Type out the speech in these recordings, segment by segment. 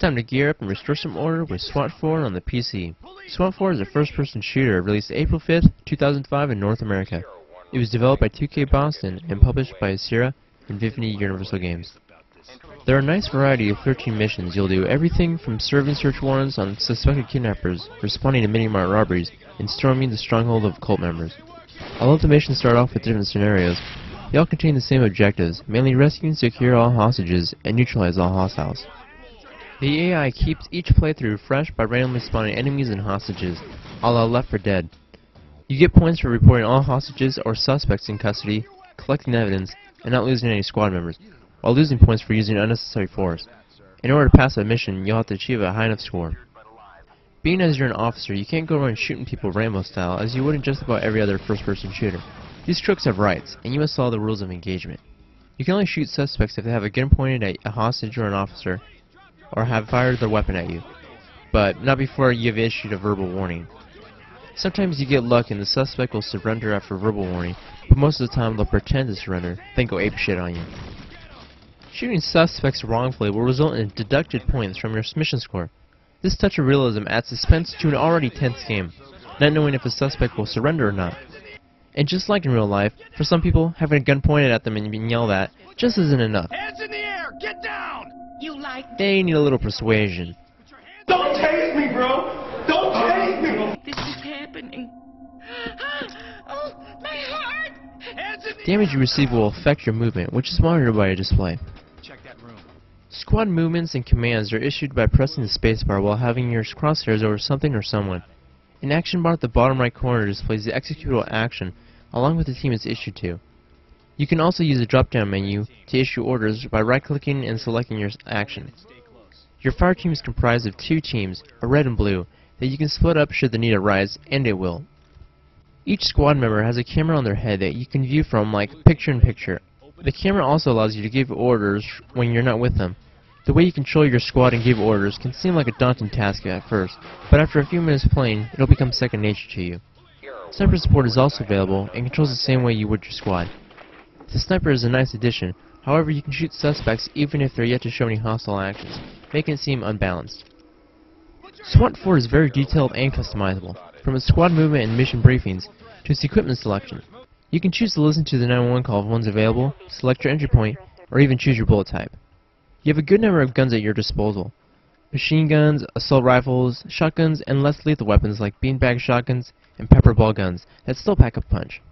time to gear up and restore some order with SWAT 4 on the PC. SWAT 4 is a first-person shooter released April 5th, 2005 in North America. It was developed by 2K Boston and published by Sierra and Vivendi Universal Games. There are a nice variety of 13 missions. You'll do everything from serving search warrants on suspected kidnappers, responding to mini-mart robberies, and storming the stronghold of cult members. Although the missions start off with different scenarios, they all contain the same objectives, mainly rescue and secure all hostages and neutralize all hostiles. The AI keeps each playthrough fresh by randomly spawning enemies and hostages, a la Left 4 Dead. You get points for reporting all hostages or suspects in custody, collecting evidence, and not losing any squad members, while losing points for using unnecessary force. In order to pass a mission, you'll have to achieve a high enough score. Being as you're an officer, you can't go around shooting people Rambo style as you would in just about every other first-person shooter. These crooks have rights, and you must follow the rules of engagement. You can only shoot suspects if they have a gun pointed at a hostage or an officer, or have fired their weapon at you, but not before you have issued a verbal warning. Sometimes you get luck and the suspect will surrender after a verbal warning, but most of the time they'll pretend to surrender, then go apeshit on you. Shooting suspects wrongfully will result in deducted points from your mission score. This touch of realism adds suspense to an already tense game, not knowing if a suspect will surrender or not. And just like in real life, for some people, having a gun pointed at them and being yelled at just isn't enough. Hands in the air! Get down! You like They need a little persuasion. Don't tase me, bro! Don't tase me! this is happening? Oh, my heart! Hands in the Damage you receive will affect your movement, which is monitored by a display. Check that room. Squad movements and commands are issued by pressing the spacebar while having your crosshairs over something or someone. An action bar at the bottom right corner displays the executable action along with the team it's issued to. You can also use the drop-down menu to issue orders by right-clicking and selecting your action. Your fire team is comprised of two teams, a red and blue, that you can split up should the need arise, and it will. Each squad member has a camera on their head that you can view from like picture-in-picture. The camera also allows you to give orders when you're not with them. The way you control your squad and give orders can seem like a daunting task at first, but after a few minutes playing, it'll become second nature to you. Sniper support is also available and controls the same way you would your squad. The sniper is a nice addition, however you can shoot suspects even if they're yet to show any hostile actions, making it seem unbalanced. SWAT 4 is very detailed and customizable, from its squad movement and mission briefings to its equipment selection. You can choose to listen to the 911 call if one's available, select your entry point, or even choose your bullet type. You have a good number of guns at your disposal. Machine guns, assault rifles, shotguns, and less lethal weapons like beanbag shotguns and pepper ball guns that still pack a punch.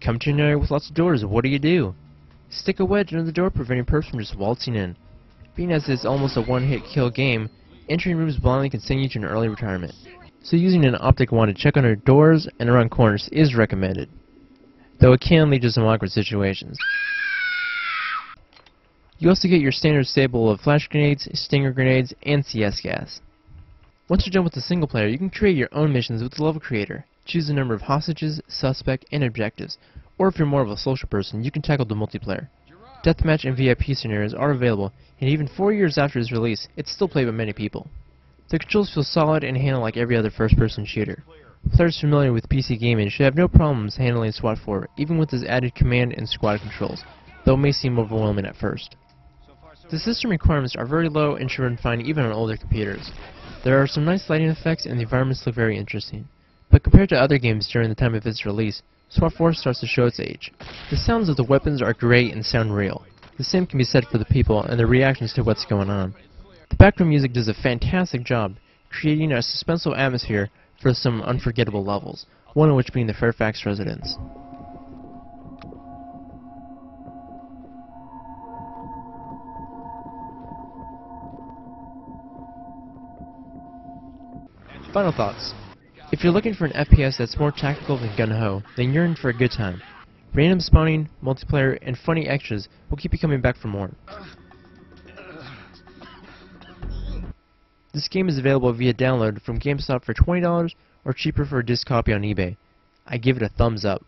Come to an area with lots of doors, what do? Stick a wedge under the door preventing perps from just waltzing in. Being as it's almost a one-hit kill game, entering rooms blindly can send you to an early retirement. So using an optic wand to check under doors and around corners is recommended, though it can lead to some awkward situations. You also get your standard stable of flash grenades, stinger grenades, and CS gas. Once you're done with the single player, you can create your own missions with the level creator. Choose the number of hostages, suspect, and objectives, or if you're more of a social person, you can tackle the multiplayer. Deathmatch and VIP scenarios are available, and even 4 years after its release, it's still played by many people. The controls feel solid and handle like every other first-person shooter. Players familiar with PC gaming should have no problems handling SWAT 4, even with its added command and squad controls, though it may seem overwhelming at first. The system requirements are very low and should run fine even on older computers. There are some nice lighting effects and the environments look very interesting. But compared to other games during the time of its release, SWAT 4 starts to show its age. The sounds of the weapons are great and sound real. The same can be said for the people and their reactions to what's going on. The background music does a fantastic job, creating a suspenseful atmosphere for some unforgettable levels, one of which being the Fairfax residence. Final thoughts. If you're looking for an FPS that's more tactical than gun-ho, then you're in for a good time. Random spawning, multiplayer, and funny extras will keep you coming back for more. This game is available via download from GameStop for $20 or cheaper for a disc copy on eBay. I give it a thumbs up.